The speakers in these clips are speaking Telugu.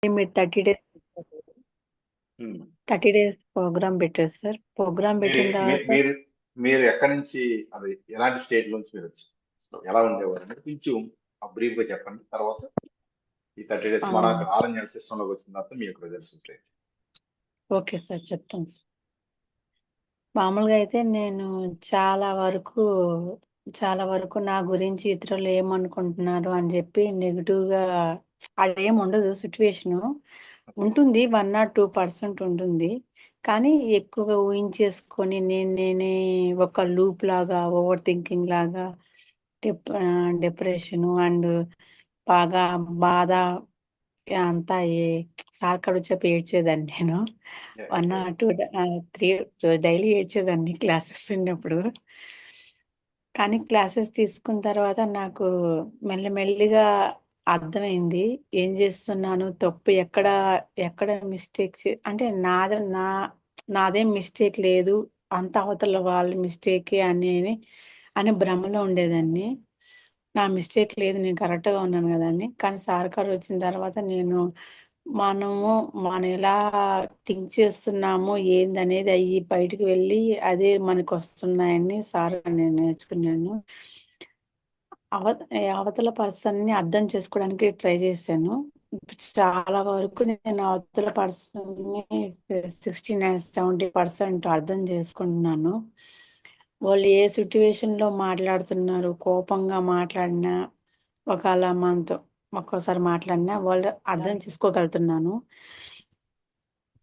మీరు 30 డేస్ 30 డేస్ ప్రోగ్రామ్ పెట్టారు సార్. ప్రోగ్రామ్ మీరు పెట్టిన మీ- తర్వాత మీరు మీరు ఎక్కడి నుంచి, అది ఎలాంటి స్టేట్ నుంచి మీరు వచ్చి ఎలా ఉండేవారు అంటే కొంచెం బ్రీఫ్ గా చెప్పండి. తర్వాత ఈ 30 డేస్ మన ఆర్ఎన్ఎల్ సిస్టమ్ లోకి వచ్చిన తర్వాత మీ యొక్క రిజల్ట్స్ ఉంటాయి. ఓకే సార్, చెప్తాను సార్. మామూలుగా అయితే నేను చాలా వరకు చాలా వరకు నా గురించి ఇతరులు ఏమనుకుంటున్నారు అని చెప్పి నెగిటివ్గా అదేం ఉండదు. సిచ్యువేషను ఉంటుంది, 1 or 2% ఉంటుంది. కానీ ఎక్కువగా ఊహించేసుకొని నేనే ఒక లూప్ లాగా, ఓవర్ థింకింగ్ లాగా, డిప్రెషను అండ్ బాగా బాధ అంతా సార్ కాడ వచ్చేపు ఏడ్చేదాన్ని నేను. Yeah, 1 or 2 3 డైలీ ఏడ్చేదాన్ని క్లాసెస్ ఉన్నప్పుడు. కానీ క్లాసెస్ తీసుకున్న తర్వాత నాకు మెల్లిమెల్లిగా అర్థమైంది. ఏం చేస్తున్నాను, తప్పు ఎక్కడ ఎక్కడ మిస్టేక్స్ అంటే నాదేం మిస్టేక్ లేదు. అంతా అవతల వాళ్ళ మిస్టేకే అని భ్రమలో ఉండేదాన్ని. నా మిస్టేక్ లేదు. నేను కరెక్ట్‌గా ఉన్నాను గదండీ! కానీ సార్ కాడ వచ్చిన తర్వాత మనం ఎలా థింక్ చేస్తున్నామో ఏందనేది అయ్యి బయటికి వెళ్ళి అదే మనకొస్తున్నాయని సార్ నేను నేర్చుకున్నాను. అవతల పర్సన్‌ని అర్థం చేసుకోవడానికి ట్రై చేశాను. చాలా వరకు నేను అవతల పర్సన్‌ని 69, 70% అర్థం చేసుకుంటున్నాను. వాళ్ళు ఏ సిట్యుయేషన్‌లో మాట్లాడుతున్నారు, కోపంగా మాట్లాడినా, ఒకవేళ మనతో ఒక్కోసారి మాట్లాడినా వాళ్ళు అర్థం చేసుకోగలుగుతున్నాను.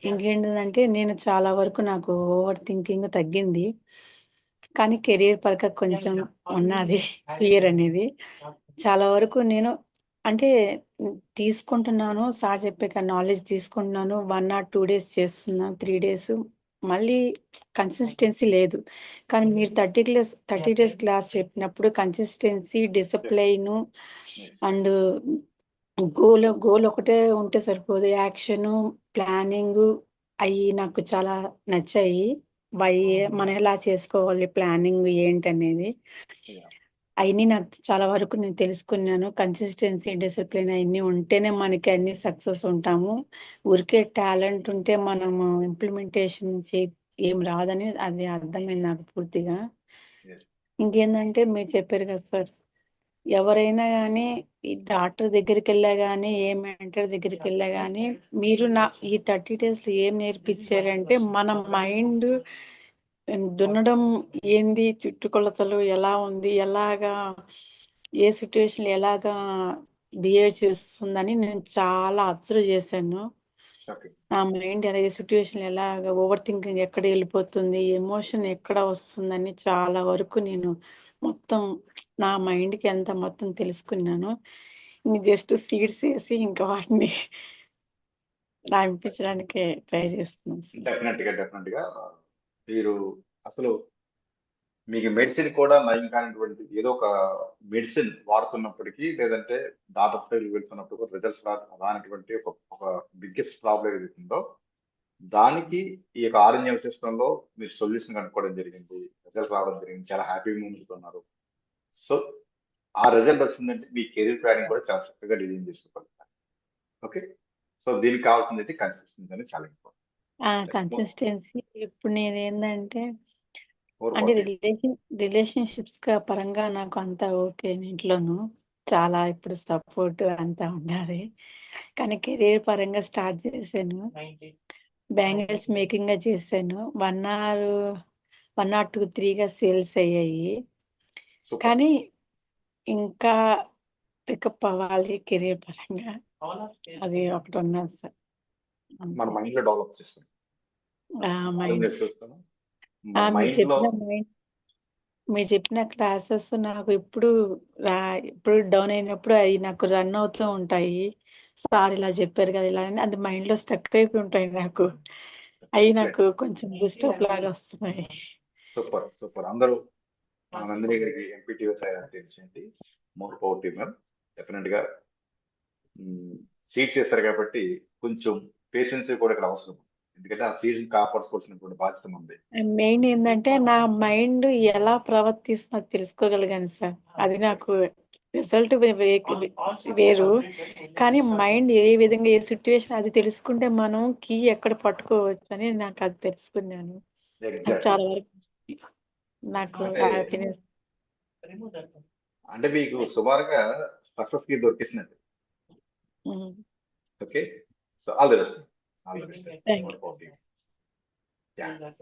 ఇంకేంటిదంటే నేను చాలా వరకు నాకు ఓవర్ థింకింగ్ తగ్గింది. కానీ కెరియర్ పరంగా కొంచెం ఉన్నది ఫియర్ అనేది. చాలా వరకు నేను అంటే తీసుకుంటున్నాను. సార్ చెప్పాక నాలెడ్జ్ తీసుకుంటున్నాను. 1 or 2 డేస్ చేస్తున్నాను. 3 డేస్ మళ్ళీ కన్సిస్టెన్సీ లేదు. కానీ మీరు 30 డేస్ క్లాస్ చెప్పినప్పుడు కన్సిస్టెన్సీ, డిసిప్లైను అండ్ గోల్ ఒకటే ఉంటే సరిపోదు. యాక్షను, ప్లానింగు అయి నాకు చాలా నచ్చాయి. మనం ఎలా చేసుకోవాలి, ప్లానింగ్ ఏంటనేది. yeah. అయన్నీ నాకు చాలా వరకు నేను తెలుసుకున్నాను. కన్సిస్టెన్సీ, డిసిప్లిన్ అయన్నీ ఉంటేనే మనకి అన్ని సక్సెస్ ఉంటాము. ఊరికే టాలెంట్ ఉంటే మనము ఇంప్లిమెంటేషన్ ఏం రాదని అది అర్థమైంది నాకు పూర్తిగా. Yes. ఇంకేందంటే మీరు చెప్పారు కదా సార్, ఎవరైనా గానీ ఈ డాక్టర్ దగ్గరికెళ్ళా గానీ, ఏ మెంటర్ దగ్గరికెళ్ళా గానీ, మీరు ఈ 30 డేస్‌లో ఏం నేర్పించారంటే, మన మైండ్ దున్నడం ఏంది, చుట్టుకొలతలు ఎలా ఉంది, ఏ సిట్యుయేషన్‌లో ఎలాగా బిహేవ్ చేస్తుందని నేను చాలా అబ్జర్వ్ చేశాను. Okay. నా మైండ్ ఏ సిట్యుయేషన్‌లో ఎలాగా ఓవర్ థింకింగ్ ఎక్కడ ఎళ్ళిపోతుంది, ఎమోషన్ ఎక్కడ వస్తుందని చాలా వరకు నేను మొత్తం నా మైండ్‌కి ఎంత మొత్తం తెలుసుకున్నాను. జస్ట్ సీడ్స్ ఏసి ఇంకా వాటిని రాయింపించడానికే ట్రై చేస్తున్నాను సార్. డెఫినెట్ గా మీరు అసలు మీకు మెడిసిన్ కూడా నయం కానిటువంటి ఏదో ఒక మెడిసిన్ వాడుతున్నప్పటికీ, లేదంటే డాక్టర్ సైడ్ వెళ్తున్నప్పుడు రిజల్ట్స్ రానటువంటి ఒక బిగ్గెస్ట్ ప్రాబ్లం ఏదైతుందో దానికి ఈ యొక్క ఆర్ఎన్ఎం సిస్టమ్ లో మీరు సొల్యూషన్ కనుక్కోవడం జరిగింది, రిజల్ట్ రావడం జరిగింది, చాలా హ్యాపీ మూమెంట్స్ ఉన్నారు. సో ఆ రిజల్ట్ వచ్చిందంటే మీ కెరీర్ ప్లానింగ్ కూడా చాలా చక్కగా డిజైన్ చేసుకోగలుగుతారు. ఓకే. సో దీనికి కావాల్సింది అయితే కన్సిస్టెన్సీ అనేది చాలా ఇంపార్టెంట్. కన్సిస్టెన్సీ ఇప్పుడు నేనేందంటే ఫోర్ అంటే ఫార్టీ రిలేషన్షిప్స్ పరంగా నాకు అంతా ఓకే ఇంట్లోను. చాలా ఇప్పుడు సపోర్ట్ అంతా ఉండాలి. కానీ కెరీర్ పరంగా స్టార్ట్ చేశాను. బ్యాంగిల్స్ మేకింగ్‌గా చేశాను. 1 or 2, 3గా సేల్స్ అయ్యాయి. సూపర్. కానీ ఇంకా పికప్ అవ్వాలి కెరీర్ పరంగా. అది ఒకటి ఉన్నది సార్. మన అంతే. మైండ్ లో డెవలప్ చేసుకుంటాం. మైండ్ మన మీరు మైండ్ లో చెప్పిన క్లాసెస్ నాకు ఇప్పుడు డౌన్ అయినప్పుడు అవి నాకు రన్ అవుతూ ఉంటాయి. సార్ ఇలా చెప్పారు కదా! ఇలా అని అది మైండ్‌లో స్టక్ అయిపోయి ఉంటాయి నాకు. అయి నాకు కొంచెం బూస్టప్ లాగా వస్తున్నాయి. సూపర్. అందరూ మన నందిని గారికి ఎంపీటీఓ తయారు చేసేయండి. More power team. డెఫినెట్ గా సీట్ చేస్తారు కాబట్టి కొంచెం పేషెన్స్ కూడా ఇక్కడ అవసరం. ఎందుకంటే ఆ సీట్ కాపాడుకోవాల్సినటువంటి బాధ్యత ఉంది. మెయిన్ ఏందంటే నా మైండ్ ఎలా ప్రవర్తిస్తుందో తెలుసుకోగలిగాను సార్. అది నాకు రిజల్ట్ వేరు. కానీ మైండ్ ఏ విధంగా ఏ సిట్యుయేషన్ అది తెలుసుకుంటే మనం కీ ఎక్కడ పట్టుకోవచ్చు అని నాకు అది తెలుసుకున్నాను. నాకు ఎగ్జాక్ట్లీ. చాలా వరకు నాకు అంటే హ్యాపీనెస్. అంటే మీకు సుమారుగా సక్సెస్ కి దొరికేసినట్టు. Okay. So all the best. All the best. Thank you. Yeah.